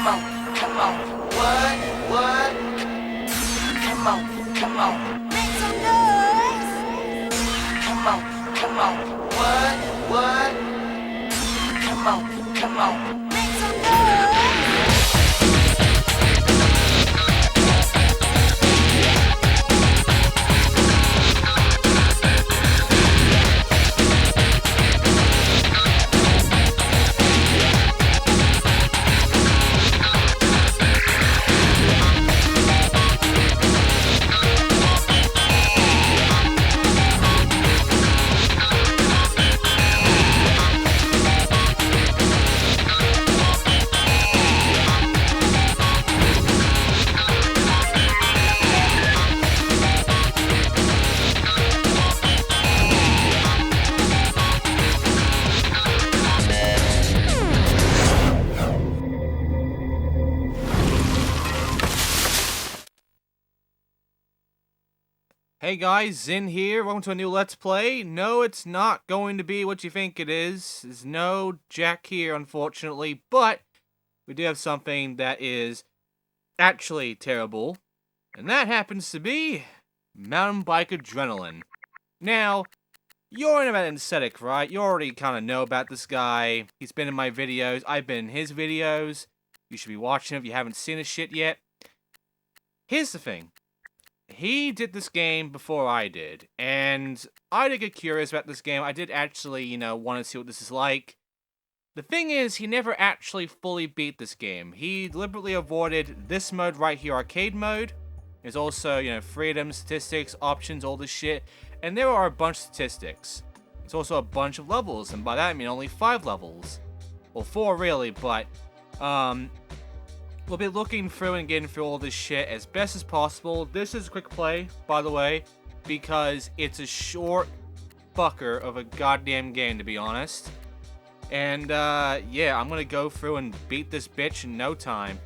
Come on, come on. What? Come on, come on. Make some noise. Come on, come on. What? Come on, come on. Make some noise. Hey guys, Zin here, welcome to a new Let's Play. No, it's not going to be what you think it is. There's no Jack here, unfortunately, but we do have something that is actually terrible, and that happens to be mountain bike adrenaline. Now, you're in about Xindictive, right? You already kind of know about this guy. He's been in my videos, I've been in his videos. You should be watching him if you haven't seen his shit yet. Here's the thing. He did this game before I did, and I did get curious about this game. I did actually, want to see what this is like. The thing is, he never actually fully beat this game. He deliberately avoided this mode right here, arcade mode. There's also, freedom, statistics, options, all this shit, and there are a bunch of statistics. There's also a bunch of levels, and by that I mean only 5 levels. Well, 4 really, but, we'll be looking through and getting through all this shit as best as possible. This is a quick play, by the way, because it's a short fucker of a goddamn game, to be honest. And, yeah, I'm gonna go through and beat this bitch in no time.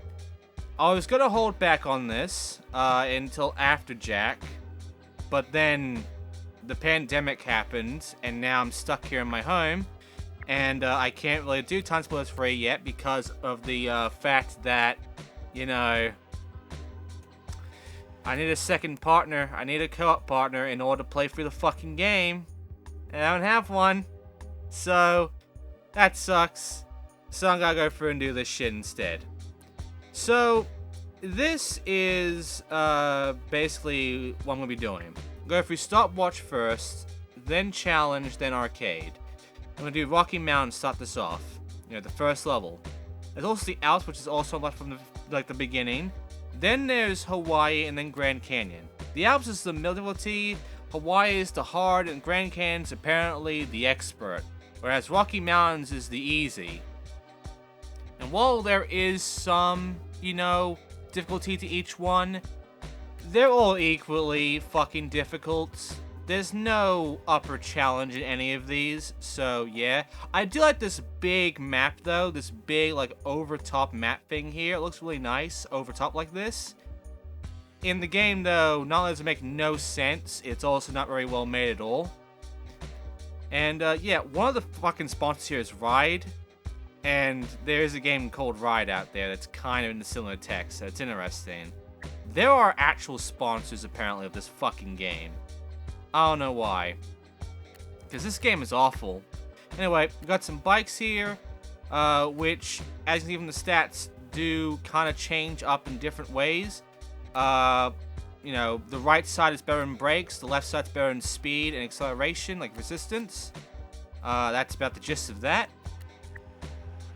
I was gonna hold back on this, until after Jack, but then the pandemic happened, and now I'm stuck here in my home, and, I can't really do Time Splitters 3 yet because of the, fact that, I need a second partner. I need a co-op partner in order to play through the fucking game. And I don't have one. So, that sucks. So I'm gonna go through and do this shit instead. So, this is, basically what I'm gonna be doing. Go through stopwatch first, then challenge, then arcade. I'm gonna do Rocky Mountain to start this off. The first level. There's also the Alps, which is also left from the beginning. Then there's Hawaii, and then Grand Canyon. The Alps is the middle difficulty, Hawaii is the hard, and Grand Canyon's apparently the expert. Whereas Rocky Mountains is the easy. And while there is some, difficulty to each one, they're all equally fucking difficult. There's no upper challenge in any of these, so yeah. I do like this big map though, this big over top map thing here. It looks really nice over top like this. In the game though, not only does it make no sense, it's also not very well made at all. And yeah, one of the fucking sponsors here is Ride. And there's a game called Ride out there that's kind of in the similar text, so it's interesting. There are actual sponsors apparently of this fucking game. I don't know why. Because this game is awful. Anyway, we got some bikes here, which, as you can see from the stats, do kind of change up in different ways. The right side is better in brakes, the left side's better in speed and acceleration, like resistance. That's about the gist of that.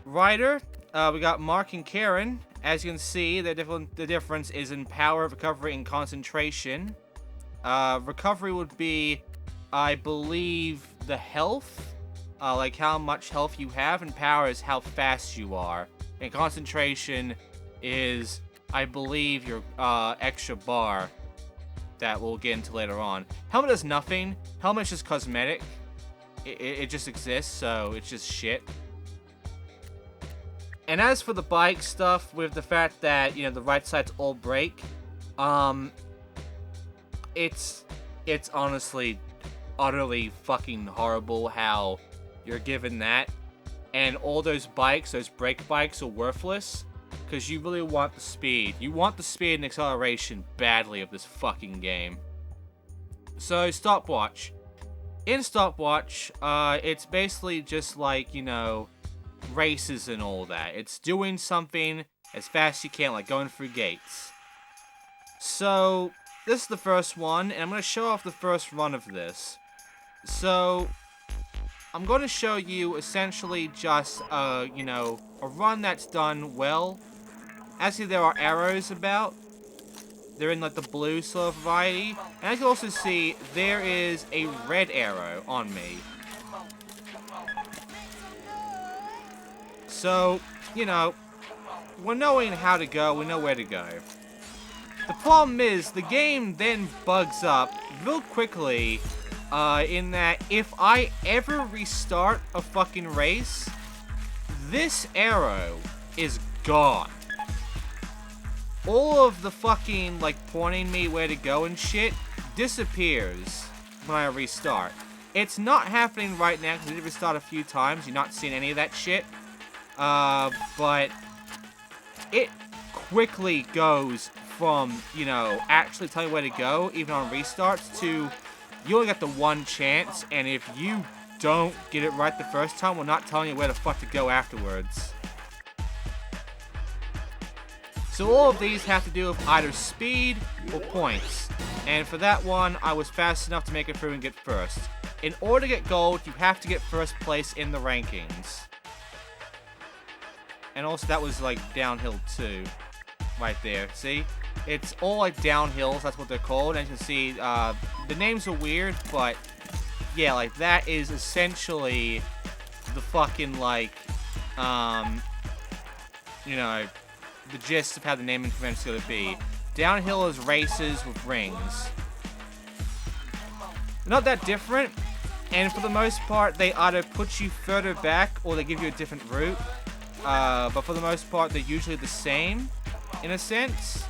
Rider, we got Mark and Karen. As you can see, the difference is in power, recovery, and concentration. Recovery would be, I believe, the health, like how much health you have, and power is how fast you are. And concentration is, I believe, your extra bar that we'll get into later on. Helmet does nothing. Helmet's just cosmetic. It just exists, so it's just shit. And as for the bike stuff, with the fact that, the right side's all brake, it's honestly utterly fucking horrible how you're given that, and all those bikes, those brake bikes, are worthless, because you really want the speed. You want the speed and acceleration badly of this fucking game. So, stopwatch. In stopwatch, it's basically just like, you know, races and all that. It's doing something as fast as you can, like going through gates. So, this is the first one, and I'm going to show off the first run of this. So, I'm going to show you essentially just, you know, a run that's done well. Actually, there are arrows about. They're in like the blue sort of variety. And I can also see there is a red arrow on me. So, you know, we're knowing how to go, we know where to go. The problem is, the game then bugs up real quickly, in that if I ever restart a fucking race, this arrow is gone. All of the fucking, like, pointing me where to go and shit disappears when I restart. It's not happening right now because I did restart a few times. You're not seeing any of that shit. But it quickly goes from, you know, actually telling you where to go, even on restarts, to you only got the one chance, and if you don't get it right the first time, we're not telling you where the fuck to go afterwards. So all of these have to do with either speed or points. And for that one, I was fast enough to make it through and get first. In order to get gold, you have to get first place in the rankings. And also that was like downhill too. Right there, see? It's all like downhills, that's what they're called. And you can see, the names are weird, but yeah, like that is essentially the fucking like, you know, the gist of how the naming convention is going to be. Downhill is races with rings. Not that different, and for the most part, they either put you further back or they give you a different route. But for the most part, they're usually the same, in a sense,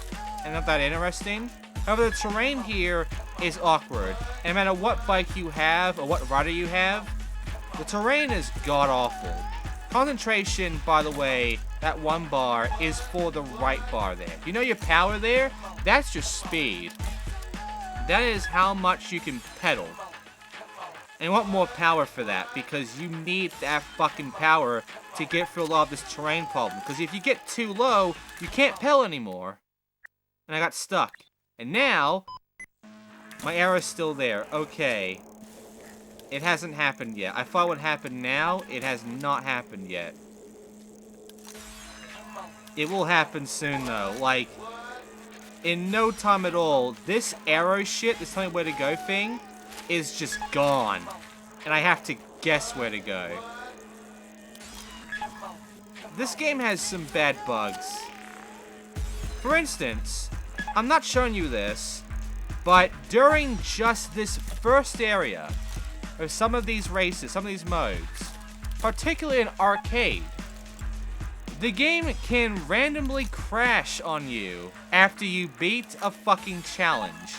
and not that interesting. However, the terrain here is awkward, and no matter what bike you have or what rider you have, the terrain is god-awful. Concentration, by the way, that one bar is for the right bar there. You know your power there? That's just speed. That is how much you can pedal. And you want more power for that, because you need that fucking power to get through a lot of this terrain problem. Because if you get too low, you can't pedal anymore. And I got stuck. And now, my arrow's still there. Okay. It hasn't happened yet. I thought it would happen now. It has not happened yet. It will happen soon, though. Like, in no time at all, this arrow shit, this telling me where to go thing, is just gone. And I have to guess where to go. This game has some bad bugs. For instance, I'm not showing you this, but during just this first area of some of these races, some of these modes, particularly in arcade, the game can randomly crash on you after you beat a fucking challenge.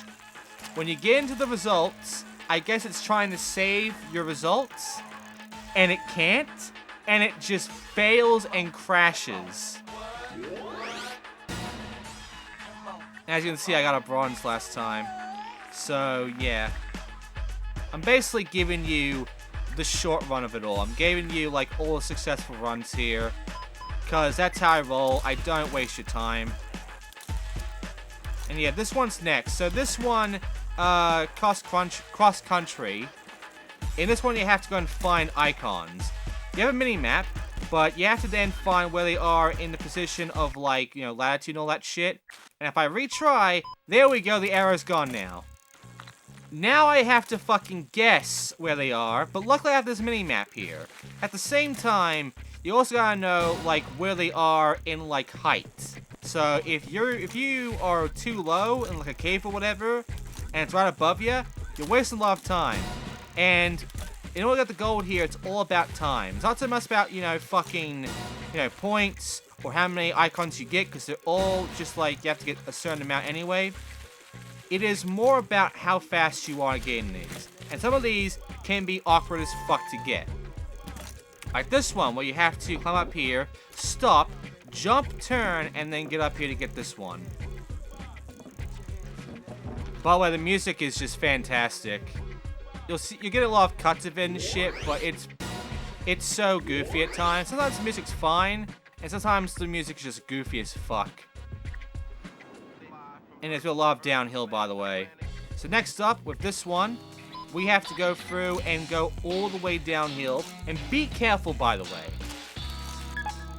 When you get into the results, I guess it's trying to save your results, and it can't, and it just fails and crashes. As you can see, I got a bronze last time. So, yeah. I'm basically giving you the short run of it all. I'm giving you, like, all the successful runs here. Because that's how I roll. I don't waste your time. And yeah, this one's next. So this one, cross country. In this one, you have to go and find icons. You have a mini-map, but you have to then find where they are in the position of, like, you know, latitude and all that shit. And if I retry, there we go, the arrow's gone now. Now I have to fucking guess where they are, but luckily I have this mini-map here. At the same time, you also gotta know, like, where they are in, like, height. So, if you are too low in, like, a cave or whatever, and it's right above you, you're wasting a lot of time. And in order to get the gold here, it's all about time. It's not so much about, you know, fucking, you know, points, or how many icons you get, because they're all just, like, you have to get a certain amount anyway. It is more about how fast you are getting these. And some of these can be awkward as fuck to get. Like this one, where you have to climb up here, stop, jump, turn, and then get up here to get this one. By the way, the music is just fantastic. You get a lot of cuts of it and shit, but it's so goofy at times. Sometimes the music's fine, and sometimes the music's just goofy as fuck. And there's a lot of downhill, by the way. So next up, with this one, we have to go through and go all the way downhill. And be careful, by the way.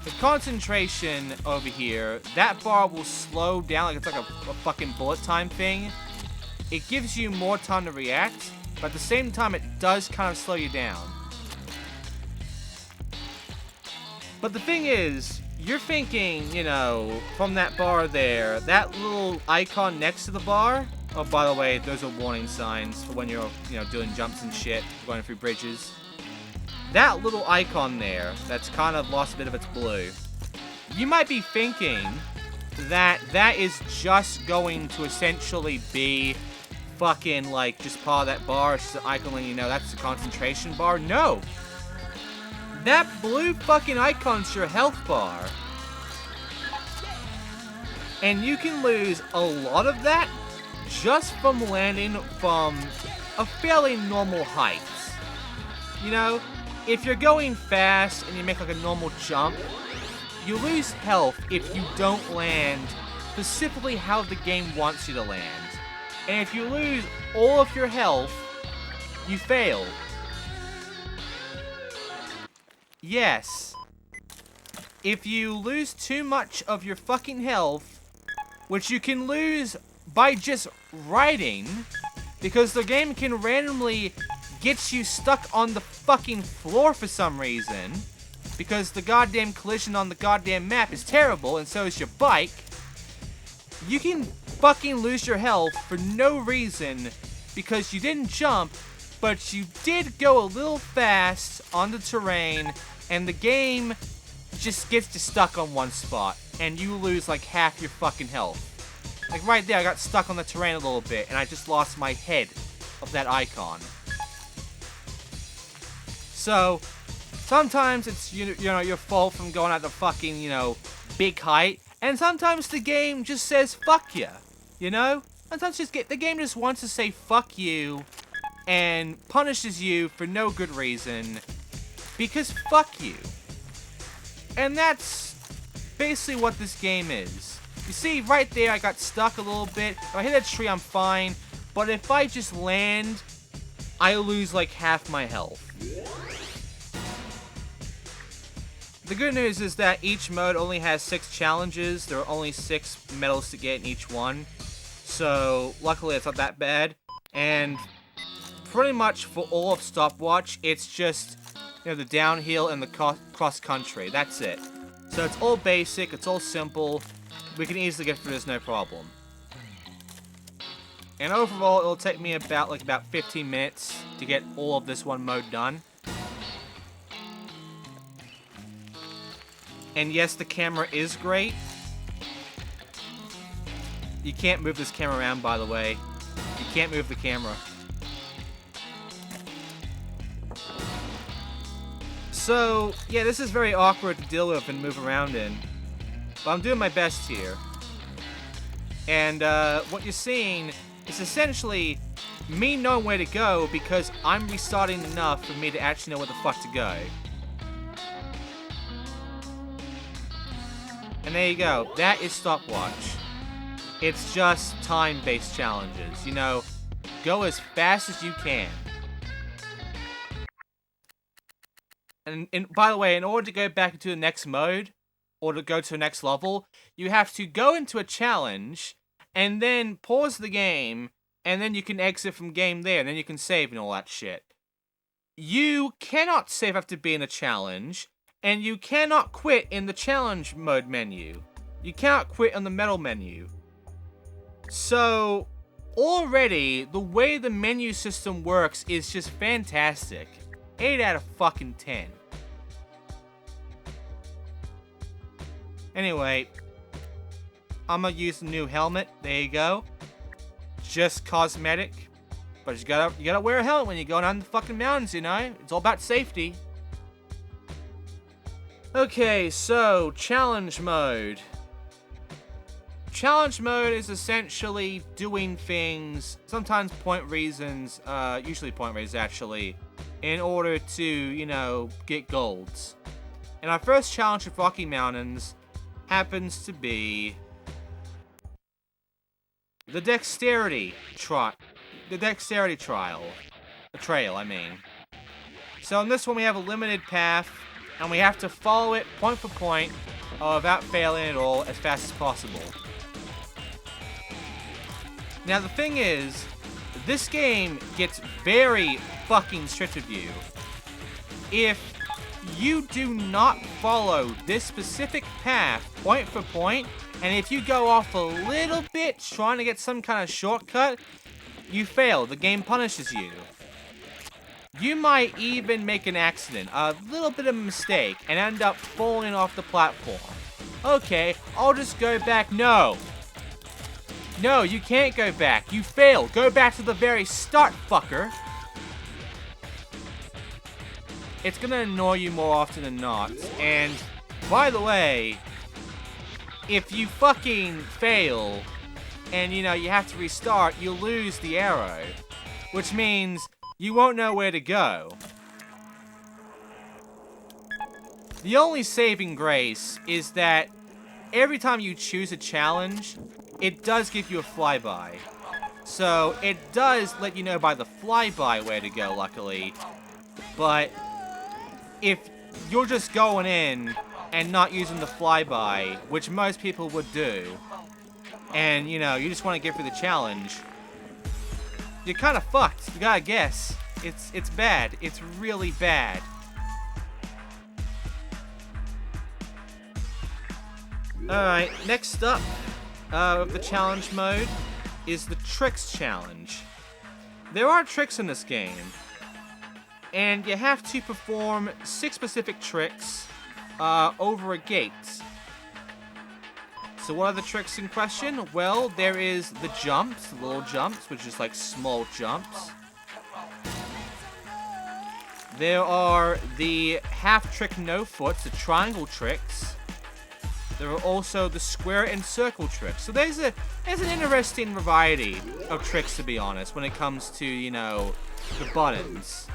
The concentration over here, that bar will slow down like it's like a fucking bullet time thing. It gives you more time to react, but at the same time, it does kind of slow you down. But the thing is, you're thinking, you know, from that bar there, that little icon next to the bar. Oh, by the way, those are warning signs for when you're, you know, doing jumps and shit, going through bridges. That little icon there, that's kind of lost a bit of its blue. You might be thinking that that is just going to essentially be fucking, like, just part of that bar. It's just an icon letting you know that's the concentration bar. No! That blue fucking icon's your health bar. And you can lose a lot of that just from landing from a fairly normal height. You know, if you're going fast and you make like a normal jump, you lose health if you don't land specifically how the game wants you to land. And if you lose all of your health, you fail. Yes. If you lose too much of your fucking health, which you can lose by just riding, because the game can randomly get you stuck on the fucking floor for some reason, because the goddamn collision on the goddamn map is terrible, and so is your bike. You can fucking lose your health for no reason, because you didn't jump, but you did go a little fast on the terrain, and the game just gets you stuck on one spot, and you lose like half your fucking health. Like right there, I got stuck on the terrain a little bit, and I just lost my head of that icon. So, sometimes it's, you know, your fault from going at the fucking, you know, big height, and sometimes the game just says fuck you, you know? Sometimes the game just wants to say fuck you, and punishes you for no good reason, because fuck you. And that's basically what this game is. You see, right there, I got stuck a little bit. If I hit a tree, I'm fine. But if I just land, I lose like half my health. The good news is that each mode only has 6 challenges. There are only 6 medals to get in each one. So, luckily, it's not that bad. And pretty much for all of Stopwatch, it's just, you know, the downhill and the cross-country. That's it. So it's all basic, it's all simple. We can easily get through this, no problem. And overall, it'll take me about 15 minutes to get all of this one mode done. And yes, the camera is great. You can't move this camera around, by the way. You can't move the camera. So, yeah, this is very awkward to deal with and move around in. But I'm doing my best here. And what you're seeing is essentially me knowing where to go because I'm restarting enough for me to actually know where the fuck to go. And there you go. That is Stopwatch. It's just time-based challenges. You know, go as fast as you can. And by the way, in order to go back into the next mode, or to go to the next level, you have to go into a challenge, and then pause the game, and then you can exit from game there, and then you can save and all that shit. You cannot save after being a challenge, and you cannot quit in the challenge mode menu. You cannot quit on the medal menu. So, already, the way the menu system works is just fantastic. 8 out of fucking 10. Anyway, I'm gonna use the new helmet. There you go. Just cosmetic. But you gotta wear a helmet when you're going on the fucking mountains, you know? It's all about safety. Okay, so challenge mode. Challenge mode is essentially doing things, sometimes point reasons, usually point reasons actually, in order to, you know, get golds. And our first challenge of Rocky Mountains happens to be the dexterity trial. The trail, I mean. So in this one we have a limited path, and we have to follow it point for point, without failing at all, as fast as possible. Now the thing is, this game gets very fucking strict with you. If you do not follow this specific path point for point, and if you go off a little bit trying to get some kind of shortcut, you fail. The game punishes you. You might even make an accident, a little bit of a mistake, and end up falling off the platform. Okay, I'll just go back. No. No, you can't go back. You failed. Go back to the very start, fucker. It's gonna annoy you more often than not. And, by the way, if you fucking fail, and, you know, you have to restart, you lose the arrow. Which means you won't know where to go. The only saving grace is that every time you choose a challenge, it does give you a flyby. So, it does let you know by the flyby where to go, luckily. But if you're just going in and not using the flyby, which most people would do, and, you know, you just want to get through the challenge, you're kind of fucked. You gotta guess. It's bad. It's really bad. Alright, next up of the challenge mode is the tricks challenge. There are tricks in this game, and you have to perform 6 specific tricks over a gate. So what are the tricks in question? Well, there is the jumps, the little jumps, which is like small jumps. There are the half trick no foots, the triangle tricks. There are also the square and circle tricks. So there's an interesting variety of tricks, to be honest, when it comes to, you know, the buttons.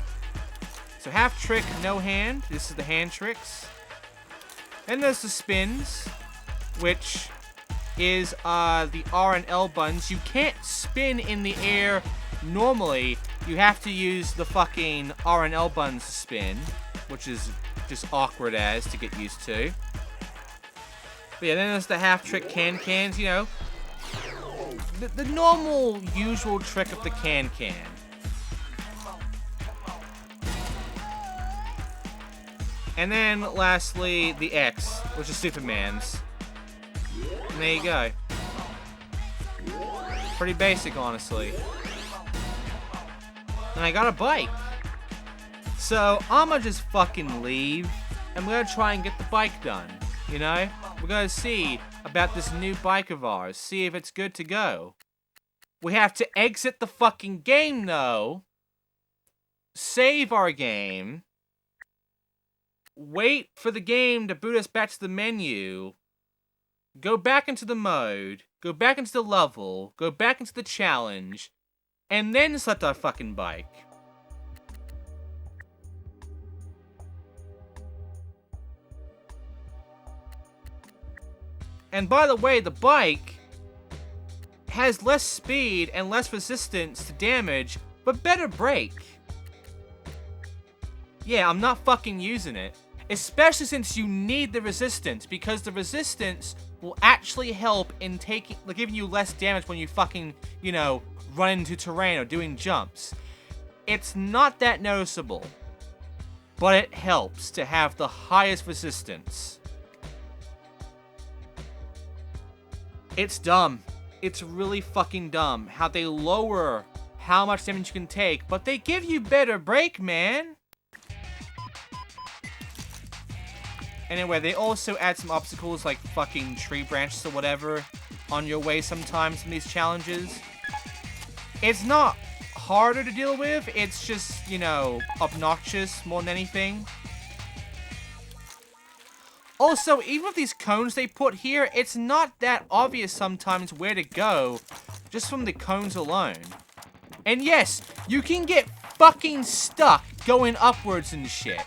So half trick, no hand. This is the hand tricks. Then there's the spins, which is the R and L buttons. You can't spin in the air normally. You have to use the fucking R and L buttons to spin, which is just awkward as to get used to. But yeah, then there's the half trick can-cans, you know. The normal, usual trick of the can-can. And then, lastly, the X, which is Superman's. And there you go. Pretty basic, honestly. And I got a bike. So, I'ma just fucking leave, and we're gonna try and get the bike done, you know? We're gonna see about this new bike of ours, see if it's good to go. We have to exit the fucking game, though. Save our game. Wait for the game to boot us back to the menu. Go back into the mode. Go back into the level. Go back into the challenge. And then select our fucking bike. And by the way, the bike has less speed and less resistance to damage, but better brake. Yeah, I'm not fucking using it. Especially since you need the resistance, because the resistance will actually help in giving you less damage when you fucking, you know, run into terrain or doing jumps. It's not that noticeable, but it helps to have the highest resistance. It's dumb. It's really fucking dumb how they lower how much damage you can take, but they give you better brake, man. Anyway, they also add some obstacles like fucking tree branches or whatever on your way sometimes in these challenges. It's not harder to deal with, it's just, you know, obnoxious more than anything. Also, even with these cones they put here, it's not that obvious sometimes where to go, just from the cones alone. And yes, you can get fucking stuck going upwards and shit.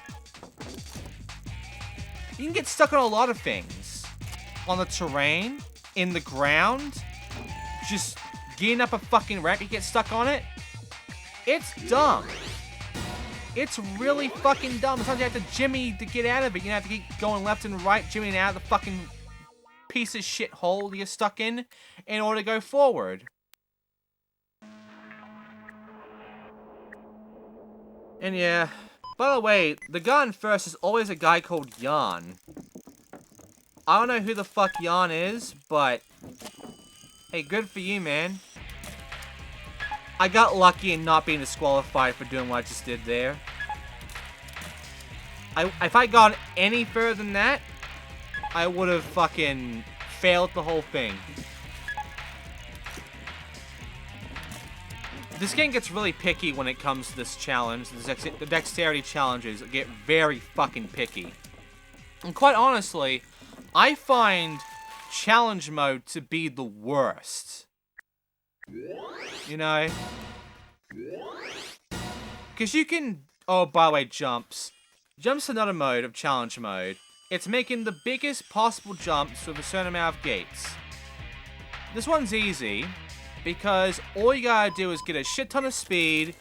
You can get stuck on a lot of things. On the terrain, in the ground, just getting up a fucking ramp, you get stuck on it. It's dumb. It's really fucking dumb. Sometimes you have to jimmy to get out of it. You have to keep going left and right, jimmying out of the fucking piece of shit hole you're stuck in order to go forward. And yeah, by the way, the guy in first is always a guy called Jan. I don't know who the fuck Jan is, but hey, good for you, man. I got lucky in not being disqualified for doing what I just did there. If I got any further than that, I would have fucking failed the whole thing. This game gets really picky when it comes to this challenge. The dexterity challenges get very fucking picky. And quite honestly, I find challenge mode to be the worst. You know? Because you can... Oh, by the way, jumps. Jumps is another mode of challenge mode. It's making the biggest possible jumps with a certain amount of gates. This one's easy, because all you gotta do is get a shit ton of speed,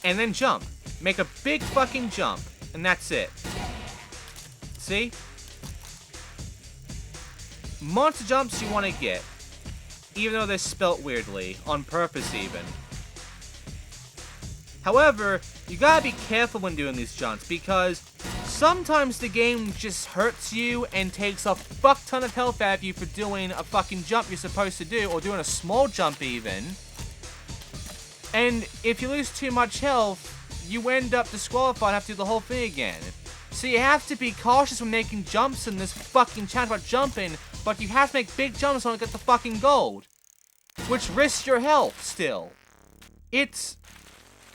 and then jump. Make a big fucking jump, and that's it. See? Monster jumps you want to get. Even though they're spelt weirdly, on purpose even. However, you gotta be careful when doing these jumps, because sometimes the game just hurts you and takes a fuck ton of health out of you for doing a fucking jump you're supposed to do, or doing a small jump even. And if you lose too much health, you end up disqualified and have to do the whole thing again. So you have to be cautious when making jumps in this fucking challenge about jumping, but you have to make big jumps on to get the fucking gold. Which risks your health, still. It's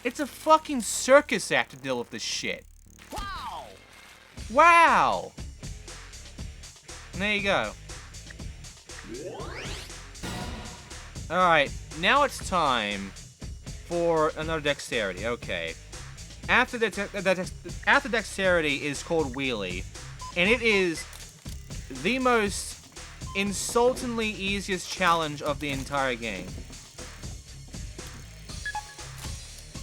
a fucking circus act to deal with this shit. Wow! Wow! And there you go. Alright, now it's time for another dexterity. Okay. After dexterity is called wheelie, and it is the most insultingly easiest challenge of the entire game.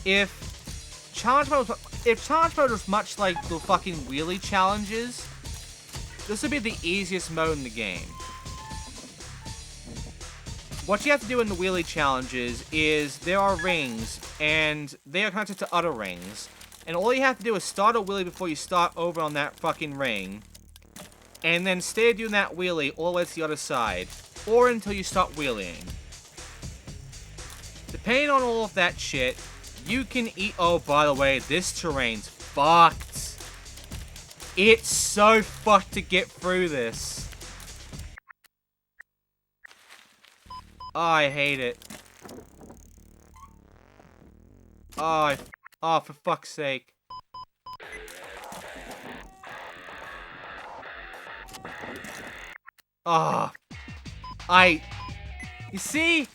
If challenge mode was much like the fucking wheelie challenges, this would be the easiest mode in the game. What you have to do in the wheelie challenges is there are rings, and they are connected to other rings. And all you have to do is start a wheelie before you start over on that fucking ring. And then stay doing that wheelie all the way to the other side. Or until you stop wheeling. Depending on all of that shit, you can eat... Oh, by the way, this terrain's fucked. It's so fucked to get through this. Oh, I hate it. Oh, for fuck's sake. Oh, you see,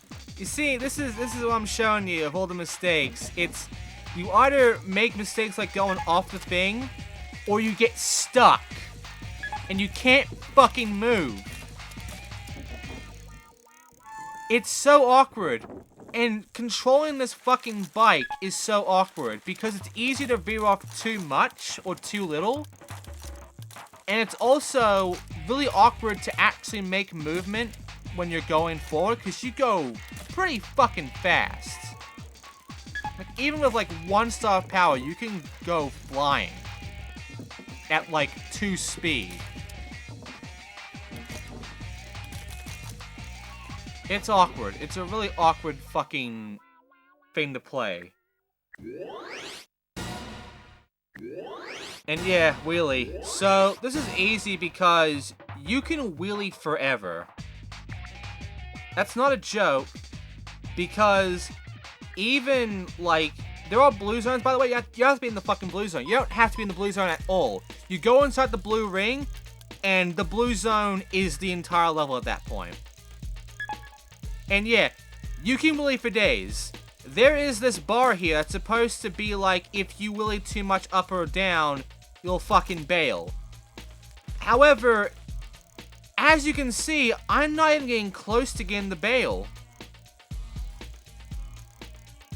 this is what I'm showing you of all the mistakes. It's, you either make mistakes like going off the thing, or you get stuck, and you can't fucking move. It's so awkward, and controlling this fucking bike is so awkward, because it's easy to veer off too much, or too little. And it's also really awkward to actually make movement when you're going forward, because you go pretty fucking fast. Like, even with like 1 star of power, you can go flying at like 2 speed. It's awkward. It's a really awkward fucking thing to play. And yeah, wheelie. So, this is easy because you can wheelie forever. That's not a joke, because even, like, there are blue zones, by the way. You have to be in the fucking blue zone. You don't have to be in the blue zone at all. You go inside the blue ring, and the blue zone is the entire level at that point. And yeah, you can believe for days. There is this bar here that's supposed to be like, if you willy too much up or down, you'll fucking bail. However, as you can see, I'm not even getting close to getting the bail.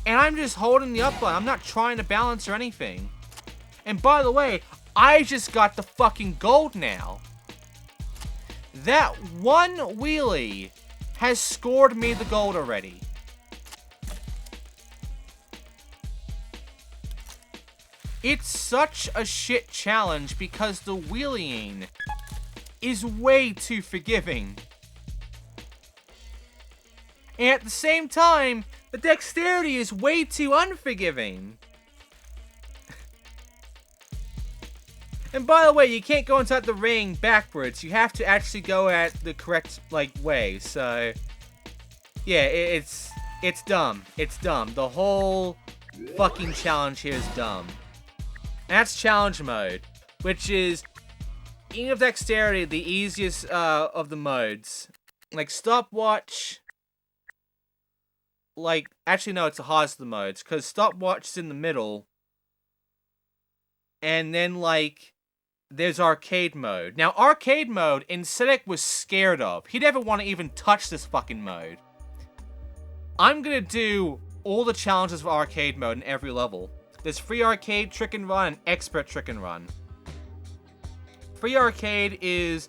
And I'm just holding the up button. I'm not trying to balance or anything. And by the way, I just got the fucking gold now. That one wheelie has scored me the gold already. It's such a shit challenge because the wheeling is way too forgiving. And at the same time, the dexterity is way too unforgiving. And by the way, you can't go inside the ring backwards. You have to actually go at the correct, way. So, yeah, it's dumb. It's dumb. The whole fucking challenge here is dumb. And that's challenge mode, which is, even with dexterity, the easiest of the modes. Like, stopwatch. Actually, no, it's the hardest of the modes, because stopwatch is in the middle. And then, there's arcade mode. Now, arcade mode, Xindictive was scared of. He never want to even touch this fucking mode. I'm gonna do all the challenges of arcade mode in every level. There's free arcade, trick and run, and expert trick and run. Free arcade is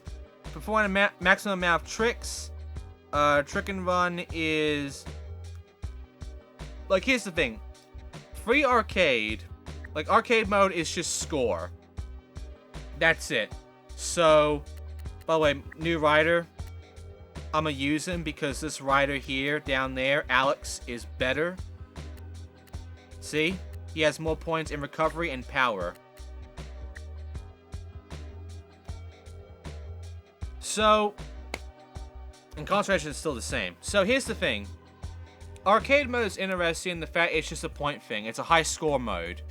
performing a maximum amount of tricks. Trick and run is... here's the thing. Free arcade, arcade mode is just score. That's it. So, by the way, new rider. I'm gonna use him because this rider here, down there, Alex, is better. See? He has more points in recovery and power. So, and concentration is still the same. So here's the thing. Arcade mode is interesting in the fact it's just a point thing. It's a high score mode.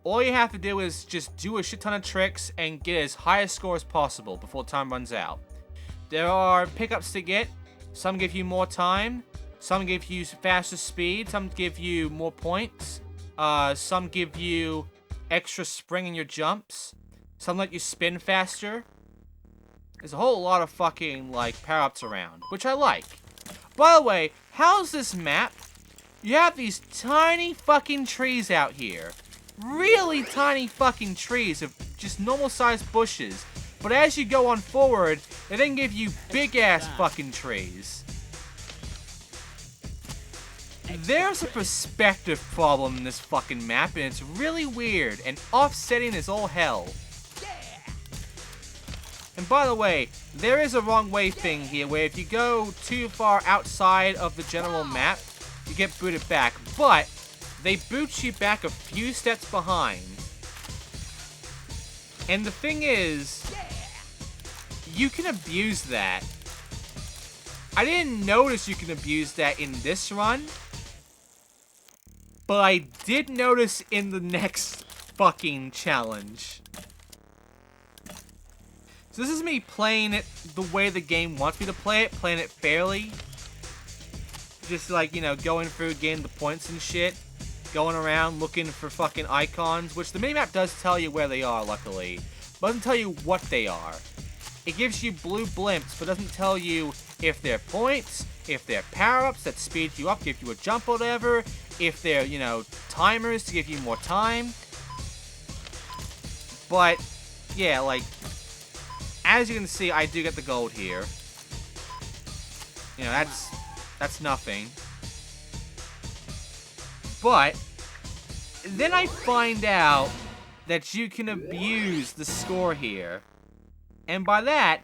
All you have to do is just do a shit ton of tricks and get as high a score as possible before time runs out. There are pickups to get. Some give you more time. Some give you faster speed. Some give you more points. Some give you extra spring in your jumps. Some let you spin faster. There's a whole lot of fucking, power-ups around, which I like. By the way, how's this map? You have these tiny fucking trees out here. Really tiny fucking trees of just normal-sized bushes. But as you go on forward, they then give you big-ass fucking trees. There's a perspective problem in this fucking map, and it's really weird, and offsetting as all hell. And by the way, there is a wrong way thing here, where if you go too far outside of the general map, you get booted back. But they boot you back a few steps behind. And the thing is, you can abuse that. I didn't notice you can abuse that in this run, but I did notice in the next fucking challenge. So this is me playing it the way the game wants me to play it, playing it fairly. Just going through, getting the points and shit. Going around looking for fucking icons, which the minimap does tell you where they are, luckily. But doesn't tell you what they are. It gives you blue blimps, but doesn't tell you if they're points, if they're power-ups that speed you up, give you a jump or whatever, if they're, timers to give you more time. But, yeah, as you can see, I do get the gold here. That's nothing. But then I find out that you can abuse the score here. And by that,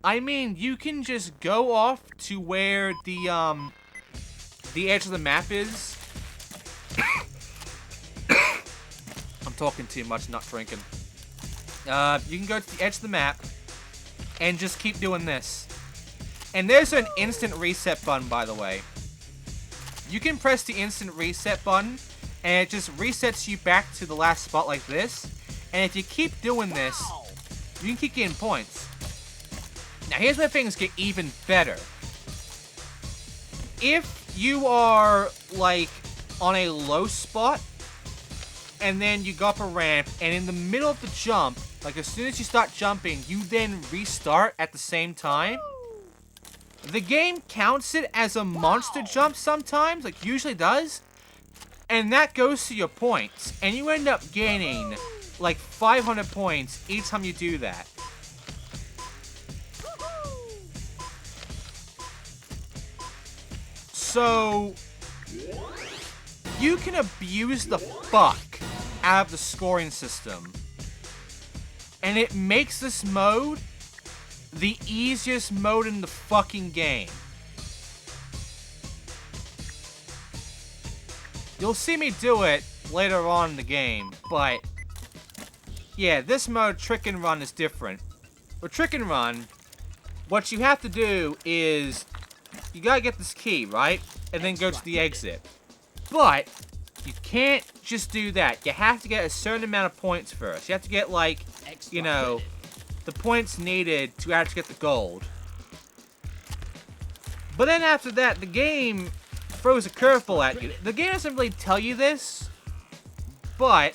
I mean you can just go off to where the edge of the map is. I'm talking too much, not drinking. You can go to the edge of the map and just keep doing this. And there's an instant reset button, by the way. You can press the instant reset button, and it just resets you back to the last spot like this. And if you keep doing this, you can keep getting points. Now, here's where things get even better. If you are, like, on a low spot, and then you go up a ramp, and in the middle of the jump, like, as soon as you start jumping, you then restart at the same time, the game counts it as a monster jump sometimes, like, usually does, and that goes to your points, and you end up gaining, like, 500 points each time you do that. So, you can abuse the fuck out of the scoring system. And it makes this mode the easiest mode in the fucking game. You'll see me do it later on in the game, but yeah, this mode, Trick and Run, is different. For Trick and Run, what you have to do is you gotta get this key, right? And then go to the exit. But you can't just do that. You have to get a certain amount of points first. You have to get, like, you know, the points needed to actually get the gold. But then after that, the game throws a curveball at you. The game doesn't really tell you this, but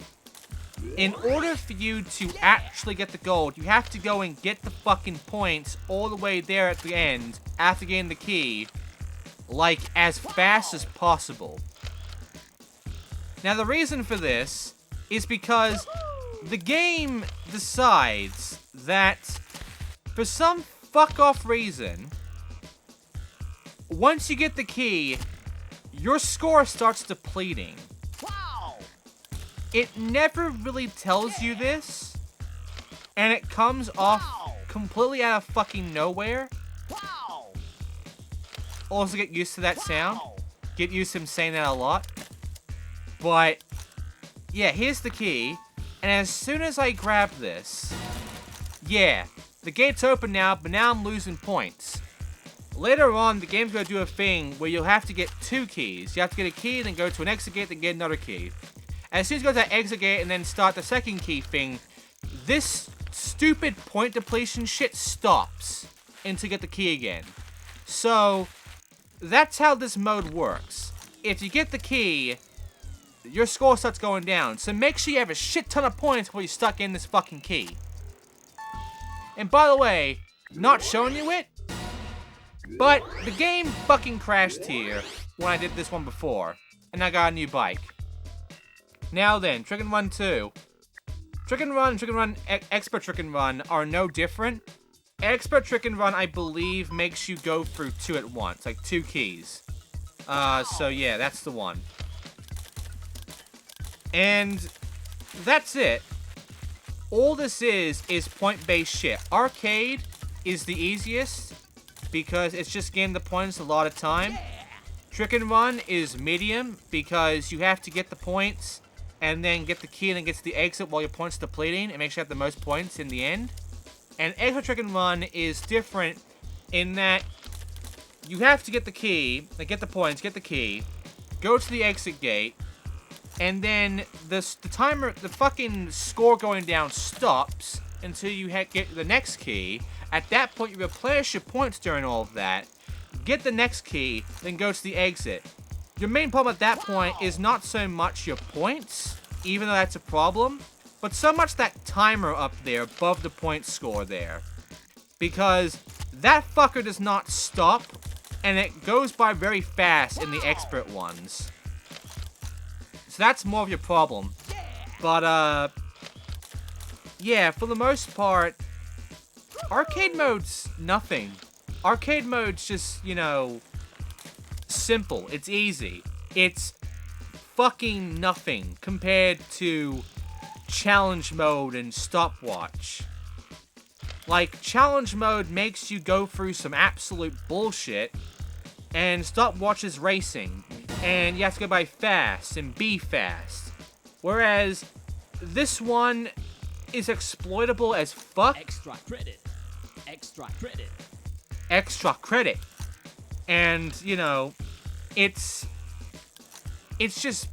in order for you to actually get the gold, you have to go and get the fucking points all the way there at the end after getting the key, like, as fast as possible. Now, the reason for this is because the game decides that, for some fuck-off reason, once you get the key, your score starts depleting. It never really tells you this, and it comes off completely out of fucking nowhere. Also, get used to that sound. Get used to him saying that a lot. But, yeah, here's the key. And as soon as I grab this, yeah, the gate's open now, but now I'm losing points. Later on, the game's going to do a thing where you'll have to get 2 keys. You have to get a key, then go to an exit gate, then get another key. As soon as you go to that exit gate and then start the second key thing, this stupid point depletion shit stops until you get the key again. So, that's how this mode works. If you get the key, your score starts going down. So make sure you have a shit ton of points before you stuck in this fucking key. And by the way, not showing you it, but the game fucking crashed here when I did this one before. And I got a new bike. Now then, Trick and Run 2. Trick and Run, Expert Trick and Run are no different. Expert Trick and Run, I believe, makes you go through 2 at once, like 2 keys. So yeah, that's the one. And that's it. All this is point-based shit. Arcade is the easiest because it's just getting the points a lot of time. Trick and Run is medium because you have to get the points and then get the key and then get to the exit while your points are depleting and make sure you have the most points in the end. And Extra Trick and Run is different in that you have to get the key, like get the points, get the key, go to the exit gate, and then the timer, the fucking score going down stops until you get the next key. At that point, you replenish your points during all of that, get the next key, then go to the exit. Your main problem at that point is not so much your points, even though that's a problem, but so much that timer up there above the point score there. Because that fucker does not stop, and it goes by very fast in the expert ones. So that's more of your problem. But, yeah, for the most part, arcade mode's nothing. Arcade mode's just, you know, simple. It's easy. It's fucking nothing compared to challenge mode and stopwatch. Like, challenge mode makes you go through some absolute bullshit, and stopwatch is racing, and you have to go by fast and be fast. Whereas, this one is exploitable as fuck. Extra credit. Extra credit. Extra credit. And, you know, it's just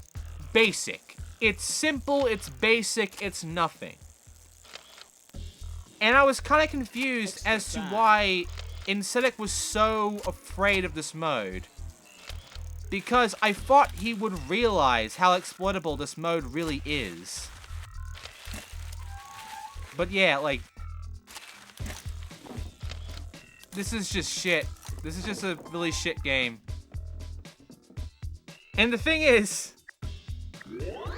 basic. It's simple, it's basic, it's nothing. And I was kind of confused as to why Xindictive was so afraid of this mode. Because I thought he would realize how exploitable this mode really is. But yeah, like... this is just shit. This is just a really shit game. And the thing is...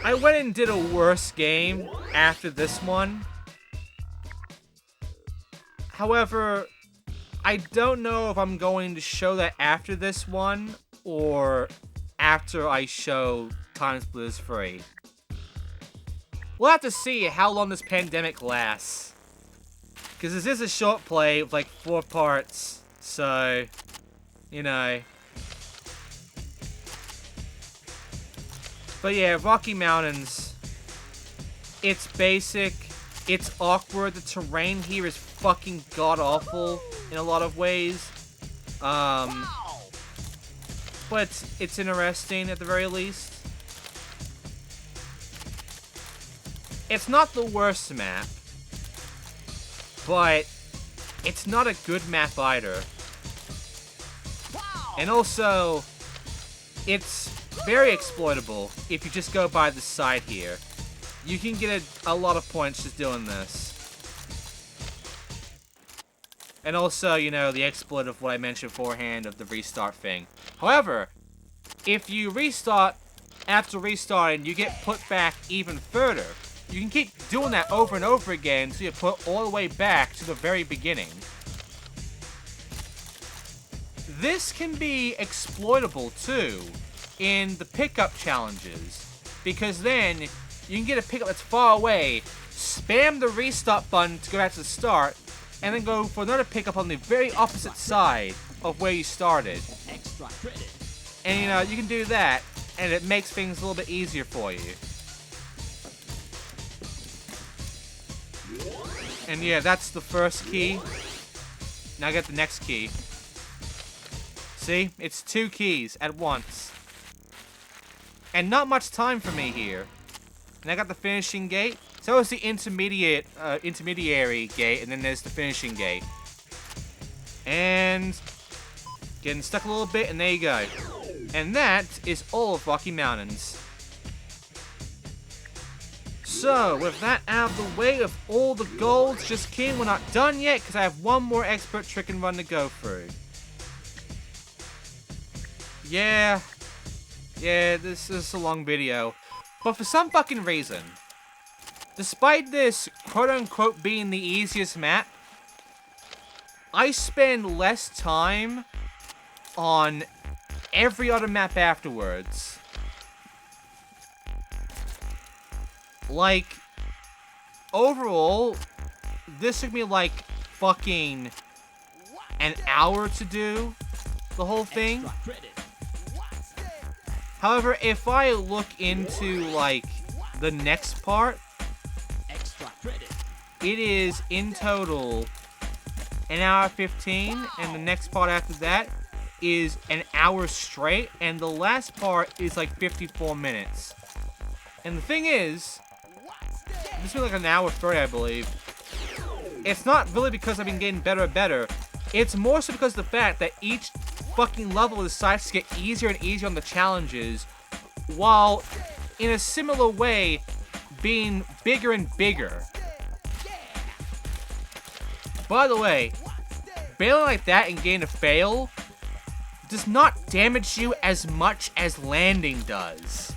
I went and did a worse game after this one. However, I don't know if I'm going to show that after this one, or after I show Time Splitters 3. We'll have to see how long this pandemic lasts. Because this is a short play with like 4 parts, so, you know. But yeah, Rocky Mountains, it's basic, it's awkward, the terrain here is fucking god-awful in a lot of ways. But it's interesting at the very least. It's not the worst map, but it's not a good map either. And also, it's very exploitable if you just go by the side here. You can get a lot of points just doing this. And also, you know, the exploit of what I mentioned beforehand of the restart thing. However, if you restart after restarting, you get put back even further. You can keep doing that over and over again until you're put all the way back to the very beginning. This can be exploitable too in the pickup challenges, because then you can get a pickup that's far away, spam the restart button to go back to the start, and then go for another pickup on the very opposite side of where you started. Extra credit. And you know, you can do that, and it makes things a little bit easier for you. And yeah, that's the first key. Now get the next key. See? It's 2 keys at once. And not much time for me here. And I got the finishing gate. So is the intermediary gate, and then there's the finishing gate. And getting stuck a little bit, and there you go. And that is all of Rocky Mountains. So, with that out of the way, of all the golds, just kidding, we're not done yet, because I have one more expert trick and run to go through. Yeah, this is a long video. But for some fucking reason, despite this quote-unquote being the easiest map, I spend less time on every other map afterwards. Like, overall, this took me like fucking an hour to do the whole thing. However, if I look into like the next part, it is in total an hour 15, and the next part after that is an hour straight, and the last part is like 54 minutes. And the thing is, this is like an hour 30, I believe. It's not really because I've been getting better and better. It's more so because of the fact that each fucking level decides to get easier and easier on the challenges, while in a similar way being bigger and bigger. By the way, bailing like that and getting a fail does not damage you as much as landing does.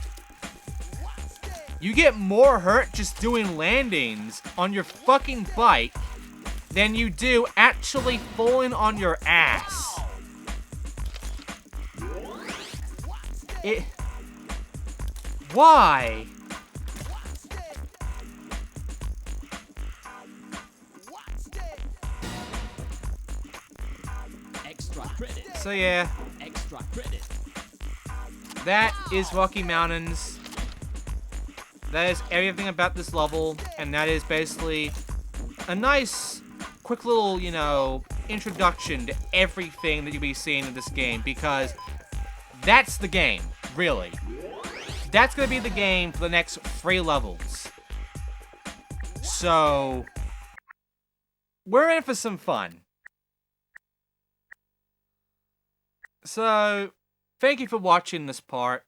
You get more hurt just doing landings on your fucking bike than you do actually falling on your ass. Why? Extra credit. So yeah, Extra credit. that is Rocky Mountains. That is everything about this level, and that is basically a nice, quick little, you know, introduction to everything that you'll be seeing in this game, because that's the game, really. That's gonna be the game for the next 3 levels. So, we're in for some fun. So, thank you for watching this part.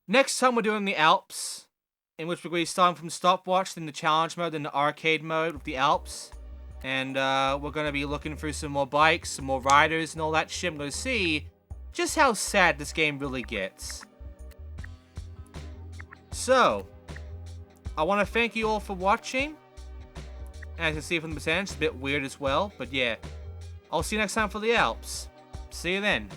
Next time we're doing the Alps, in which we're going to be starting from stopwatch, then the challenge mode, then the arcade mode with the Alps. And we're going to be looking through some more bikes, some more riders, and all that shit. I'm going to see just how sad this game really gets. So, I want to thank you all for watching. As you can see from the percentage, it's a bit weird as well. But yeah, I'll see you next time for the Alps. See you then.